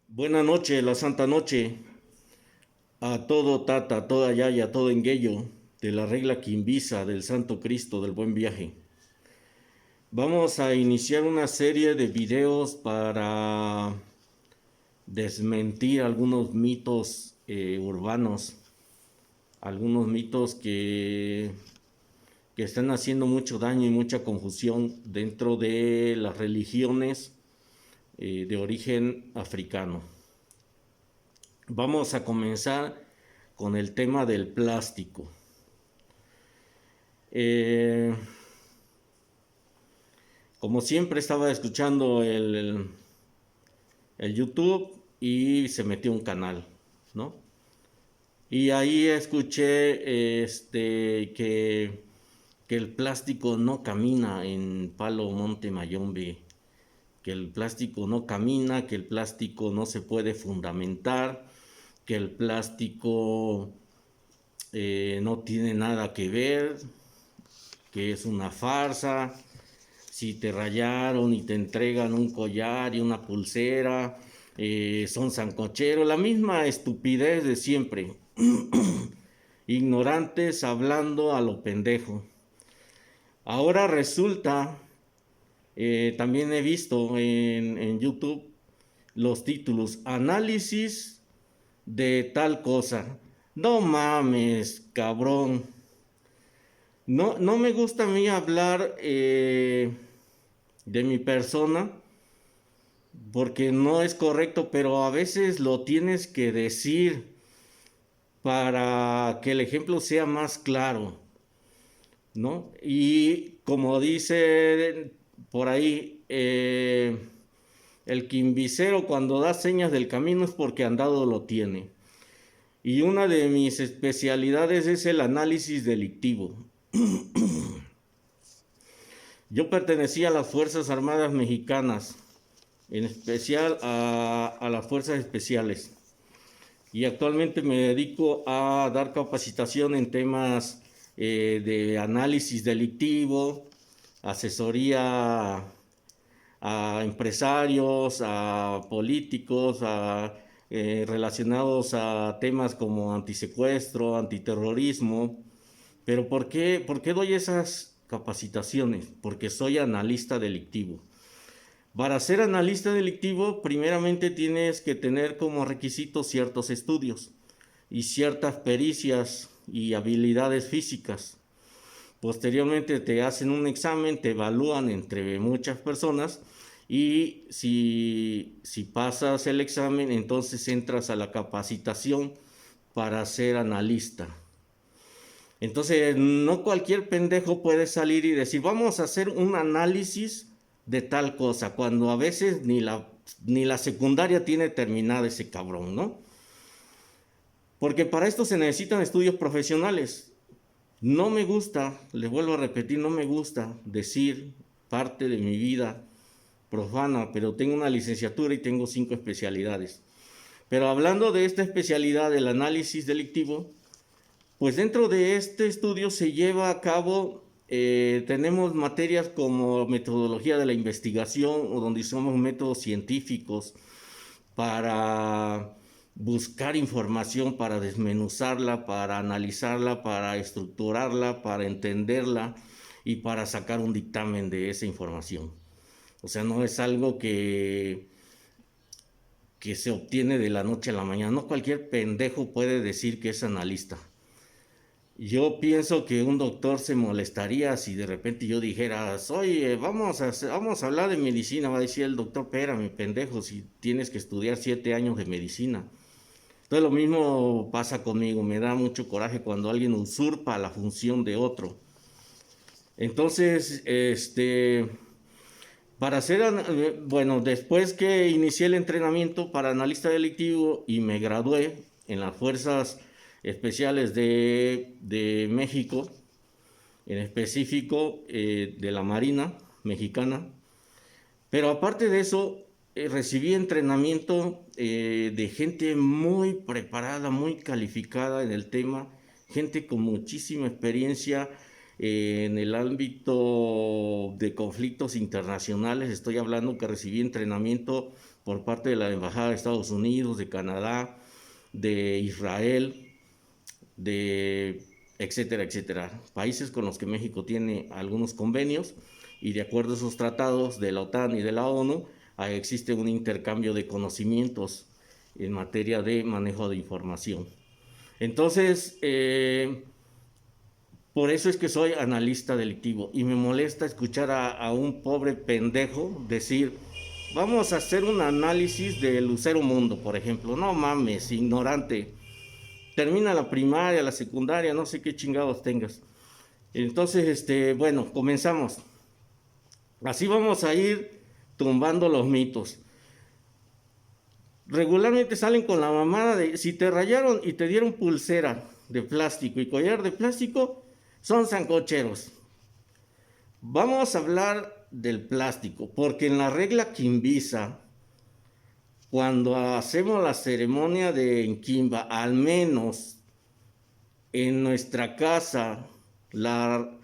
Buena noche, la santa noche, a todo tata, a toda yaya, a todo enguello, de la regla quimbisa del Santo Cristo del Buen Viaje. Vamos a iniciar una serie de videos para desmentir algunos mitos urbanos, algunos mitos que están haciendo mucho daño y mucha confusión dentro de las religiones de origen africano. Vamos a comenzar con el tema del plástico. Eh, Como siempre estaba escuchando el YouTube y se metió un canal, ¿no? Y ahí escuché que el plástico no camina en Palo Monte Mayombe, que el plástico no camina, que el plástico no se puede fundamentar, que el plástico no tiene nada que ver, que es una farsa. Si te rayaron y te entregan un collar y una pulsera, son sancocheros, la misma estupidez de siempre. Ignorantes hablando a lo pendejo. Ahora resulta, también he visto en YouTube los títulos, análisis de tal cosa. No mames, cabrón. No, no me gusta a mí hablar de mi persona porque no es correcto, pero a veces lo tienes que decir para que el ejemplo sea más claro, ¿no? Y como dice por ahí, el quimbicero cuando da señas del camino es porque andado lo tiene. Y una de mis especialidades es el análisis delictivo. Yo pertenecía a las Fuerzas Armadas Mexicanas, en especial a las Fuerzas Especiales. Y actualmente me dedico a dar capacitación en temas de análisis delictivo, asesoría a empresarios, a políticos, relacionados a temas como antisecuestro, antiterrorismo. Pero por qué doy esas capacitaciones? Porque soy analista delictivo. Para ser analista delictivo, primeramente tienes que tener como requisito ciertos estudios y ciertas pericias y habilidades físicas. Posteriormente te hacen un examen, te evalúan entre muchas personas y si pasas el examen, entonces entras a la capacitación para ser analista. Entonces, no cualquier pendejo puede salir y decir, vamos a hacer un análisis de tal cosa, cuando a veces ni la secundaria tiene terminada ese cabrón, ¿no? Porque para esto se necesitan estudios profesionales. No me gusta, les vuelvo a repetir, no me gusta decir parte de mi vida profana, pero tengo una licenciatura y tengo 5 especialidades. Pero hablando de esta especialidad del análisis delictivo, pues dentro de este estudio se lleva a cabo, tenemos materias como metodología de la investigación, o donde usamos métodos científicos para buscar información, para desmenuzarla, para analizarla, para estructurarla, para entenderla y para sacar un dictamen de esa información. O sea, no es algo que se obtiene de la noche a la mañana. No cualquier pendejo puede decir que es analista. Yo pienso que un doctor se molestaría si de repente yo dijera, oye, vamos a hablar de medicina. Va a decir el doctor, espérame, pendejo, si tienes que estudiar 7 años de medicina. Entonces lo mismo pasa conmigo, me da mucho coraje cuando alguien usurpa la función de otro. Entonces, bueno, después que inicié el entrenamiento para analista delictivo y me gradué en las Fuerzas Especiales de México, en específico de la Marina Mexicana, pero aparte de eso, recibí entrenamiento de gente muy preparada, muy calificada en el tema, gente con muchísima experiencia en el ámbito de conflictos internacionales. Estoy hablando que recibí entrenamiento por parte de la Embajada de Estados Unidos, de Canadá, de Israel, de etcétera, etcétera. Países con los que México tiene algunos convenios y de acuerdo a esos tratados de la OTAN y de la ONU, existe un intercambio de conocimientos en materia de manejo de información. Entonces, por eso es que soy analista delictivo y me molesta escuchar a un pobre pendejo decir, vamos a hacer un análisis del Lucero Mundo, por ejemplo. No mames, ignorante. Termina la primaria, la secundaria, no sé qué chingados tengas. Entonces, bueno, comenzamos. Así vamos a ir tumbando los mitos. Regularmente salen con la mamada de si te rayaron y te dieron pulsera de plástico y collar de plástico, son sancocheros. Vamos a hablar del plástico, porque en la regla quimbisa, cuando hacemos la ceremonia de Enquimba, al menos en nuestra casa, la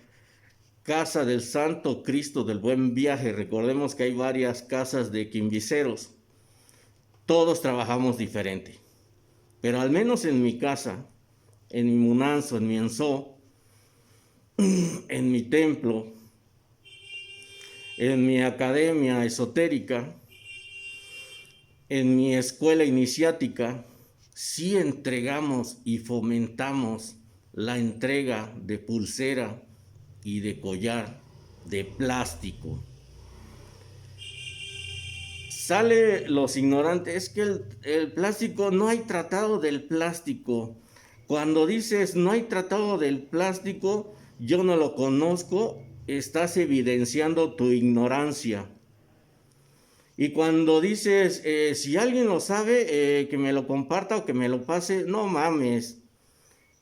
casa del Santo Cristo del Buen Viaje, recordemos que hay varias casas de quimbiceros, todos trabajamos diferente, pero al menos en mi casa, en mi munanzo, en mi enzó, en mi templo, en mi academia esotérica, en mi escuela iniciática, sí entregamos y fomentamos la entrega de pulsera y de collar de plástico. Sale los ignorantes, es que el plástico, no hay tratado del plástico. Cuando dices no hay tratado del plástico, yo no lo conozco, estás evidenciando tu ignorancia. Y cuando dices, si alguien lo sabe, que me lo comparta o que me lo pase, no mames.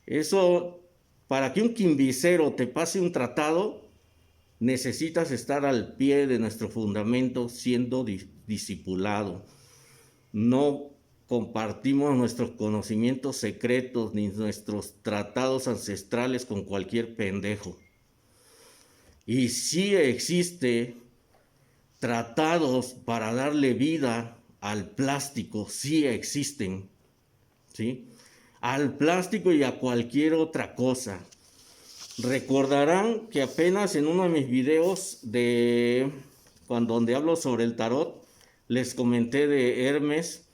Eso, para que un quimbicero te pase un tratado, necesitas estar al pie de nuestro fundamento siendo discipulado. No compartimos nuestros conocimientos secretos ni nuestros tratados ancestrales con cualquier pendejo. Y sí existe tratados para darle vida al plástico, sí existen, ¿sí? Al plástico y a cualquier otra cosa. Recordarán que apenas en uno de mis videos donde hablo sobre el tarot, les comenté de Hermes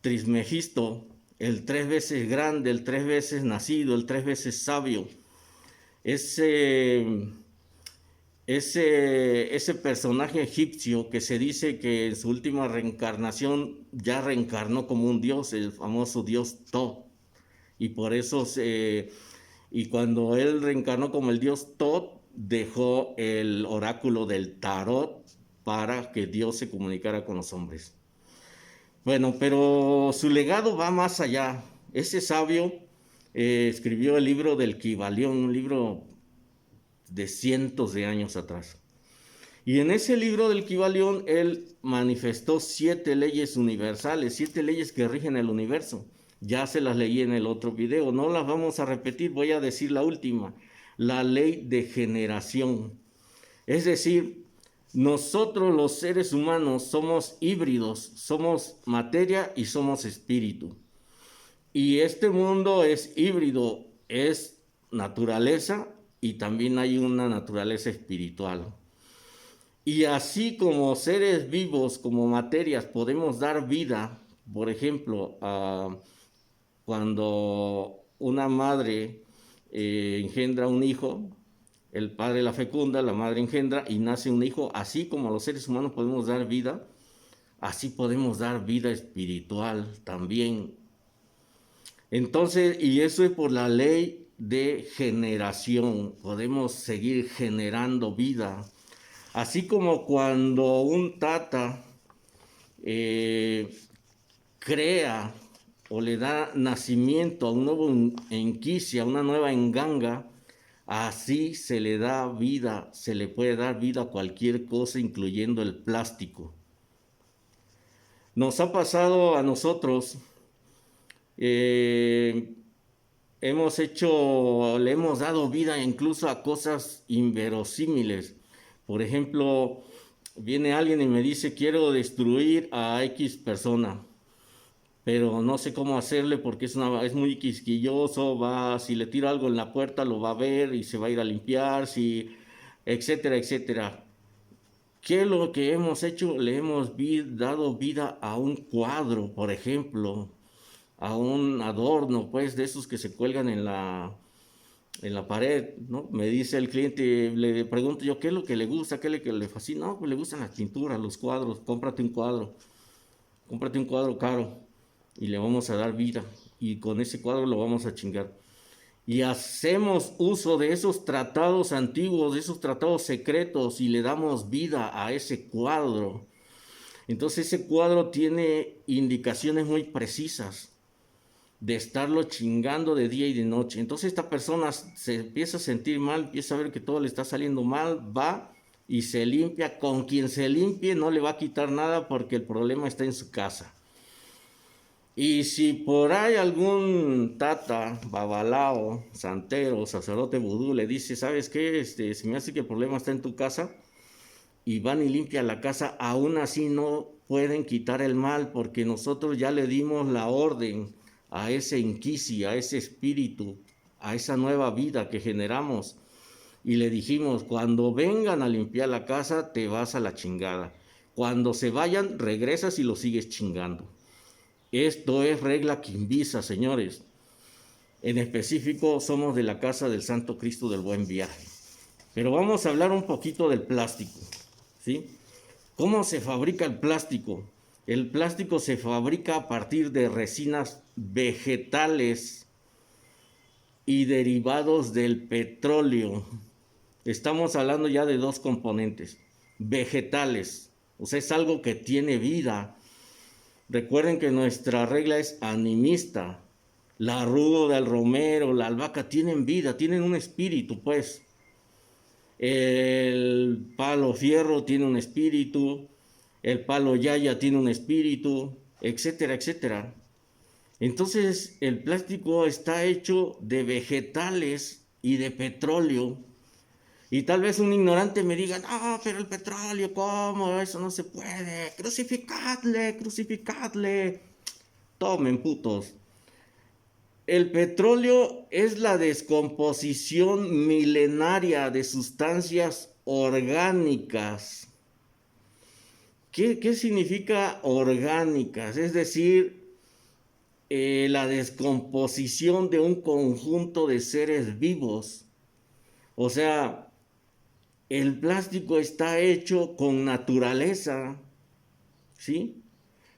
Trismegisto, el 3 veces grande, el 3 veces nacido, el 3 veces sabio. Ese personaje egipcio que se dice que en su última reencarnación ya reencarnó como un dios, el famoso dios Thoth. Y por eso, y cuando él reencarnó como el dios Thoth, dejó el oráculo del tarot para que Dios se comunicara con los hombres. Bueno, pero su legado va más allá. Ese sabio escribió el libro del Kybalión, un libro de cientos de años atrás. Y en ese libro del Kybalión, él manifestó 7 leyes universales, 7 leyes que rigen el universo. Ya se las leí en el otro video, no las vamos a repetir, voy a decir la última. La ley de generación. Es decir, nosotros los seres humanos somos híbridos, somos materia y somos espíritu. Y este mundo es híbrido, es naturaleza y también hay una naturaleza espiritual. Y así como seres vivos, como materias, podemos dar vida, por ejemplo, cuando una madre engendra un hijo, el padre la fecunda, la madre engendra y nace un hijo, así como los seres humanos podemos dar vida, así podemos dar vida espiritual también. Entonces, y eso es por la ley de generación, podemos seguir generando vida. Así como cuando un tata crea o le da nacimiento a un nuevo enquicia, a una nueva enganga, así se le da vida, se le puede dar vida a cualquier cosa, incluyendo el plástico. Nos ha pasado a nosotros, le hemos dado vida incluso a cosas inverosímiles. Por ejemplo, Viene alguien y me dice, quiero destruir a X persona, pero no sé cómo hacerle porque es muy quisquilloso, si le tiro algo en la puerta lo va a ver y se va a ir a limpiar, etcétera, etcétera. ¿Qué es lo que hemos hecho? Le hemos dado vida a un cuadro, por ejemplo, a un adorno, pues, de esos que se cuelgan en la pared, ¿no? Me dice el cliente, le pregunto yo, ¿qué es lo que le gusta? ¿Qué es lo que le fascina? No, pues le gustan las pinturas, los cuadros, cómprate un cuadro caro y le vamos a dar vida y con ese cuadro lo vamos a chingar. Y hacemos uso de esos tratados antiguos, de esos tratados secretos y le damos vida a ese cuadro. Entonces ese cuadro tiene indicaciones muy precisas de estarlo chingando de día y de noche. Entonces esta persona se empieza a sentir mal, empieza a ver que todo le está saliendo mal, va y se limpia. Con quien se limpie no le va a quitar nada porque el problema está en su casa. Y si por ahí algún tata, babalao, santero, sacerdote vudú le dice, ¿sabes qué? Se me hace que el problema está en tu casa, y van y limpian la casa, aún así no pueden quitar el mal porque nosotros ya le dimos la orden a ese inquisi, a ese espíritu, a esa nueva vida que generamos y le dijimos, cuando vengan a limpiar la casa te vas a la chingada, cuando se vayan regresas y lo sigues chingando. Esto es regla quimbisa, señores. En específico somos de la casa del Santo Cristo del Buen Viaje. Pero vamos a hablar un poquito del plástico, ¿sí? ¿Cómo se fabrica el plástico? El plástico se fabrica a partir de resinas vegetales y derivados del petróleo. Estamos hablando ya de dos componentes. Vegetales, o sea, es algo que tiene vida. Recuerden que nuestra regla es animista. La ruda, el romero, la albahaca tienen vida, tienen un espíritu, pues. El palo fierro tiene un espíritu, el palo yaya tiene un espíritu, etcétera, etcétera. Entonces el plástico está hecho de vegetales y de petróleo. Y tal vez un ignorante me diga, no, pero el petróleo, ¿cómo? Eso no se puede. Crucificadle, crucificadle. Tomen, putos. El petróleo es la descomposición milenaria de sustancias orgánicas. ¿Qué significa orgánicas? Es decir, la descomposición de un conjunto de seres vivos. O sea, el plástico está hecho con naturaleza, ¿sí?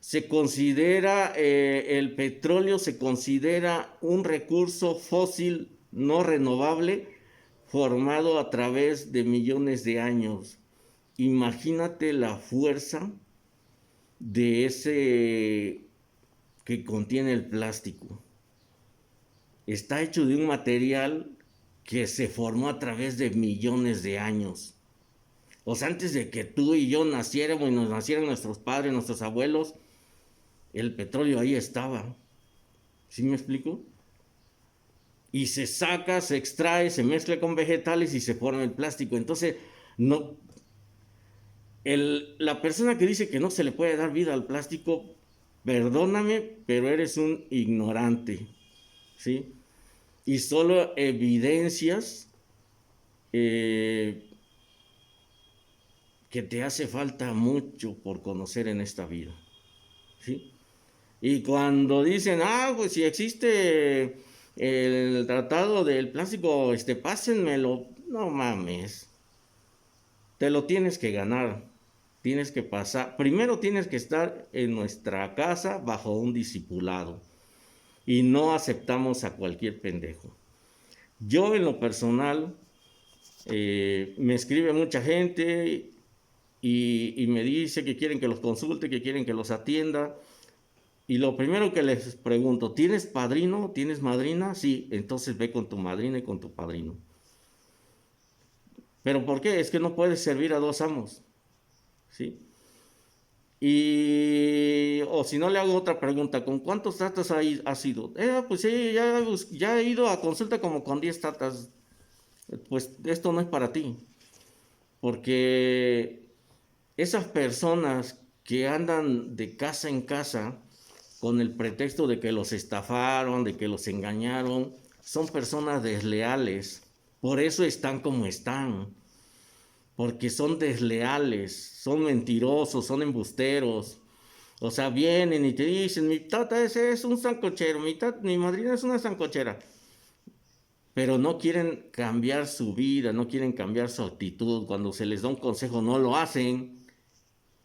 Se considera, el petróleo se considera un recurso fósil no renovable formado a través de millones de años. Imagínate la fuerza de ese que contiene el plástico. Está hecho de un material que se formó a través de millones de años. O sea, antes de que tú y yo naciéramos y nos nacieran nuestros padres, nuestros abuelos, el petróleo ahí estaba. ¿Sí me explico? Y se saca, se extrae, se mezcla con vegetales y se forma el plástico. Entonces, no, la persona que dice que no se le puede dar vida al plástico, perdóname, pero eres un ignorante, ¿sí? Y solo evidencias que te hace falta mucho por conocer en esta vida, ¿sí? Y cuando dicen, pues si existe el tratado del plástico, pásenmelo, no mames, te lo tienes que ganar, tienes que pasar, primero tienes que estar en nuestra casa bajo un discipulado y no aceptamos a cualquier pendejo. Yo en lo personal, me escribe mucha gente y me dice que quieren que los consulte, que quieren que los atienda. Y lo primero que les pregunto, ¿tienes padrino? ¿Tienes madrina? Sí, entonces ve con tu madrina y con tu padrino. ¿Pero por qué? Es que no puedes servir a dos amos, ¿sí? O si no, le hago otra pregunta, ¿con cuántos tatas has ido? Pues sí, ya he ido a consulta como con 10 tatas. Pues esto no es para ti, porque Esas personas que andan de casa en casa con el pretexto de que los estafaron, de que los engañaron, son personas desleales. Por eso están como están, porque son desleales, son mentirosos, son embusteros. O sea, vienen y te dicen, mi tata ese es un sancochero, mi madrina es una sancochera. Pero no quieren cambiar su vida, no quieren cambiar su actitud. Cuando se les da un consejo no lo hacen.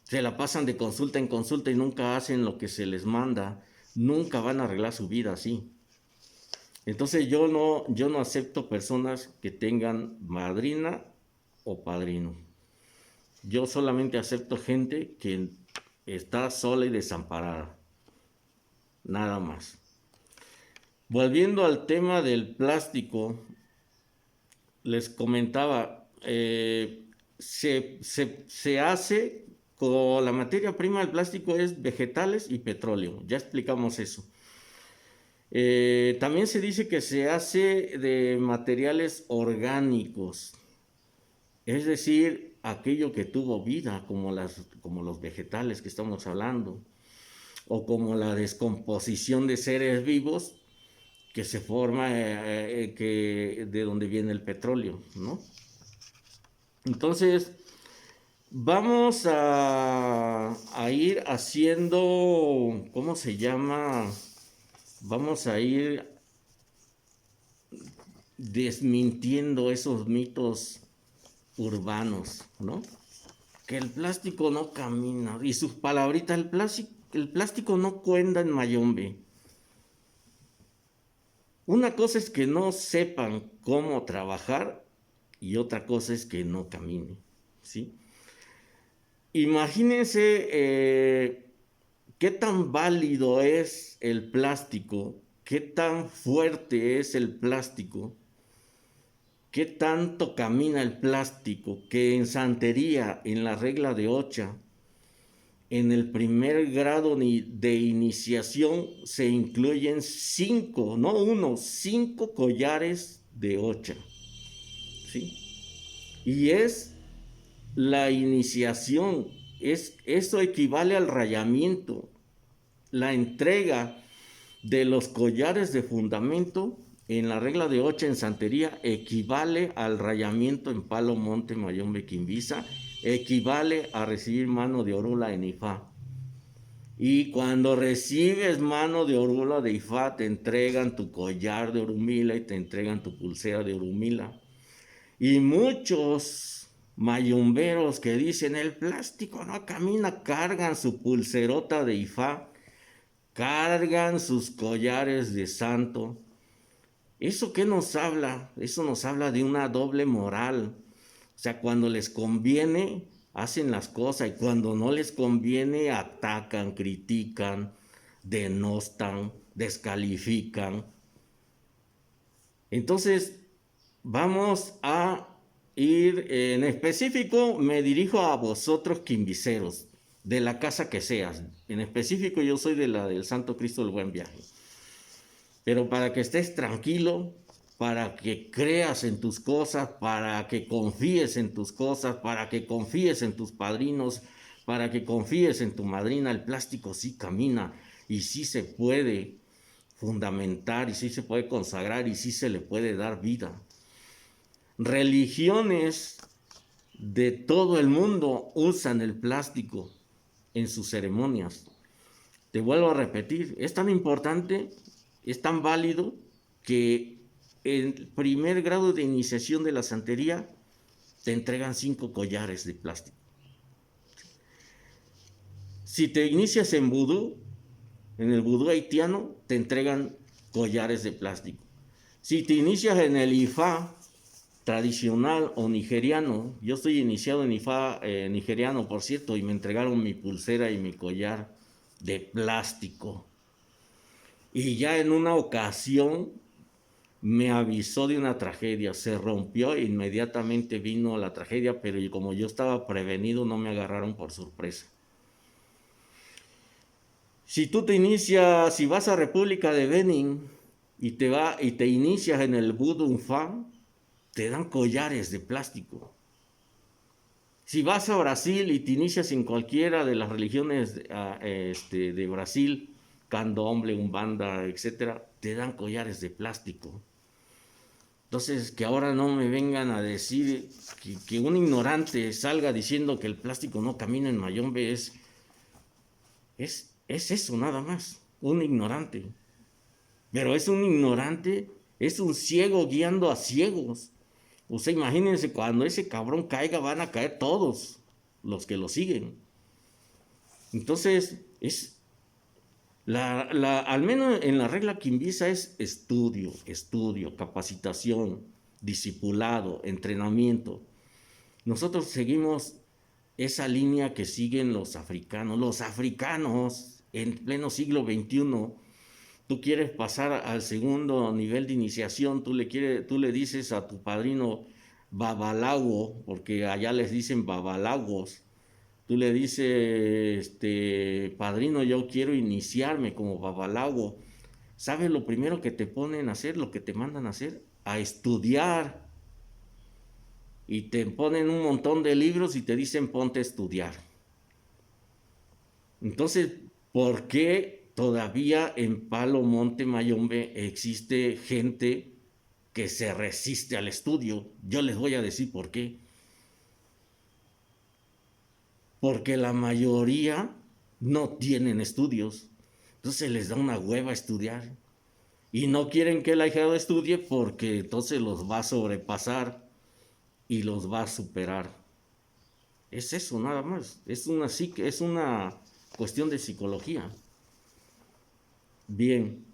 Se la pasan de consulta en consulta y nunca hacen lo que se les manda. Nunca van a arreglar su vida así. Entonces yo no acepto personas que tengan madrina o padrino. Yo solamente acepto gente que está sola y desamparada. Nada más. Volviendo al tema del plástico, les comentaba, se hace con la materia prima del plástico es vegetales y petróleo. Ya explicamos eso. También se dice que se hace de materiales orgánicos, es decir, aquello que tuvo vida, como los vegetales que estamos hablando, o como la descomposición de seres vivos que se forma, de donde viene el petróleo, ¿no? Entonces, vamos a ir haciendo, ¿cómo se llama? Vamos a ir desmintiendo esos mitos urbanos, ¿no? Que el plástico no camina. Y sus palabritas, el plástico no cuenta en Mayombe. Una cosa es que no sepan cómo trabajar y otra cosa es que no camine, ¿sí? Imagínense qué tan válido es el plástico, qué tan fuerte es el plástico, qué tanto camina el plástico, que en santería, en la regla de Ocha, en el primer grado de iniciación se incluyen 5, no uno, 5 collares de Ocha, ¿sí? Y es la iniciación, eso equivale al rayamiento, la entrega de los collares de fundamento en la regla de Ocha en santería equivale al rayamiento en palo, monte, mayombe, quimbisa, equivale a recibir mano de orula en Ifá. Y cuando recibes mano de orula de Ifá, te entregan tu collar de orumila y te entregan tu pulsera de orumila. Y muchos mayumberos que dicen el plástico no camina, cargan su pulserota de Ifá, cargan sus collares de santo. ¿Eso qué nos habla? Eso nos habla de una doble moral. O sea, cuando les conviene, hacen las cosas y cuando no les conviene, atacan, critican, denostan, descalifican. Entonces, vamos a ir, en específico, me dirijo a vosotros quimbiceros, de la casa que seas. En específico, yo soy de la del Santo Cristo del Buen Viaje. Pero para que estés tranquilo, para que creas en tus cosas, para que confíes en tus cosas, para que confíes en tus padrinos, para que confíes en tu madrina, el plástico sí camina y sí se puede fundamentar y sí se puede consagrar y sí se le puede dar vida. Religiones de todo el mundo usan el plástico en sus ceremonias. Te vuelvo a repetir, es tan importante, es tan válido que en el primer grado de iniciación de la santería te entregan 5 collares de plástico. Si te inicias en vudú, en el vudú haitiano, te entregan collares de plástico. Si te inicias en el Ifá tradicional o nigeriano, yo estoy iniciado en Ifá nigeriano, por cierto, y me entregaron mi pulsera y mi collar de plástico. Y ya en una ocasión me avisó de una tragedia, se rompió e inmediatamente vino la tragedia, pero como yo estaba prevenido no me agarraron por sorpresa. Si tú te inicias, si vas a República de Benin y te inicias en el Vudú Fa, te dan collares de plástico. Si vas a Brasil y te inicias en cualquiera de las religiones de Brasil, candomblé, umbanda, etcétera, te dan collares de plástico. Entonces, que ahora no me vengan a decir que un ignorante salga diciendo que el plástico no camina en Mayombe es eso nada más, un ignorante. Pero es un ignorante, es un ciego guiando a ciegos. O sea, imagínense, cuando ese cabrón caiga, van a caer todos los que lo siguen. Entonces, al menos en la regla Quimbisa es estudio, capacitación, discipulado, entrenamiento. Nosotros seguimos esa línea que siguen los africanos. Los africanos, en pleno siglo XXI, tú quieres pasar al segundo nivel de iniciación, tú le dices a tu padrino babalago, porque allá les dicen babalagos. Tú le dices, padrino, yo quiero iniciarme como babalago. ¿Sabes lo primero que te ponen a hacer, lo que te mandan a hacer? A estudiar. Y te ponen un montón de libros y te dicen ponte a estudiar. Entonces, ¿por qué todavía en Palo Monte Mayombe existe gente que se resiste al estudio? Yo les voy a decir por qué. Porque la mayoría no tienen estudios. Entonces les da una hueva estudiar. Y no quieren que el ahijado estudie porque entonces los va a sobrepasar y los va a superar. Es eso nada más. Es una cuestión de psicología. Bien.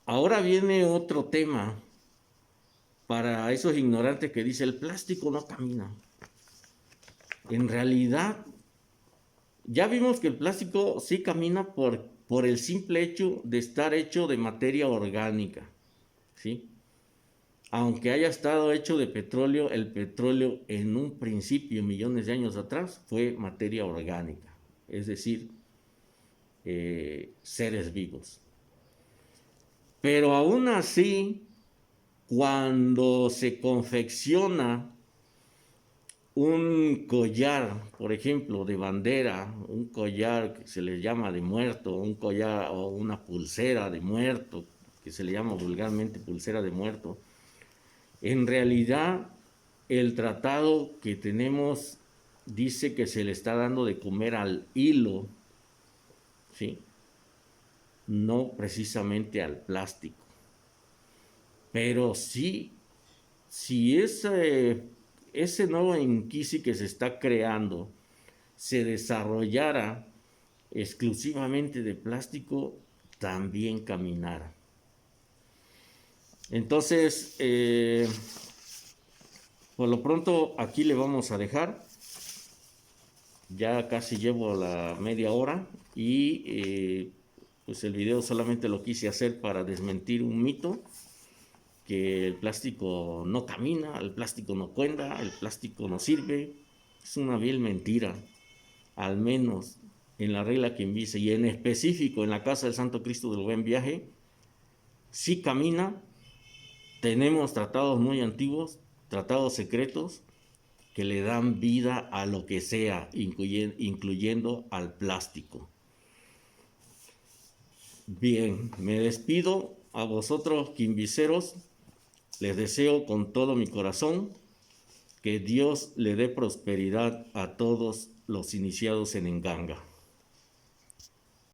Ahora viene otro tema para esos ignorantes que dicen el plástico no camina. En realidad, ya vimos que el plástico sí camina por el simple hecho de estar hecho de materia orgánica, ¿sí? Aunque haya estado hecho de petróleo, el petróleo en un principio, millones de años atrás, fue materia orgánica, es decir, seres vivos. Pero aún así, cuando se confecciona un collar, por ejemplo, de bandera, un collar que se le llama de muerto, un collar o una pulsera de muerto, que se le llama vulgarmente pulsera de muerto, en realidad el tratado que tenemos dice que se le está dando de comer al hilo, ¿sí? No precisamente al plástico. Pero sí, si ese nuevo Inquisi que se está creando se desarrollara exclusivamente de plástico, también caminara. Entonces, por lo pronto aquí le vamos a dejar. Ya casi llevo la media hora y pues el video solamente lo quise hacer para desmentir un mito, que el plástico no camina, el plástico no cuenta, el plástico no sirve. Es una vil mentira, al menos en la regla Quimbisa y en específico en la Casa del Santo Cristo del Buen Viaje, sí camina. Tenemos tratados muy antiguos, tratados secretos, que le dan vida a lo que sea, incluyendo al plástico. Bien, me despido. A vosotros, quimbiceros, les deseo con todo mi corazón que Dios le dé prosperidad a todos los iniciados en Nganga.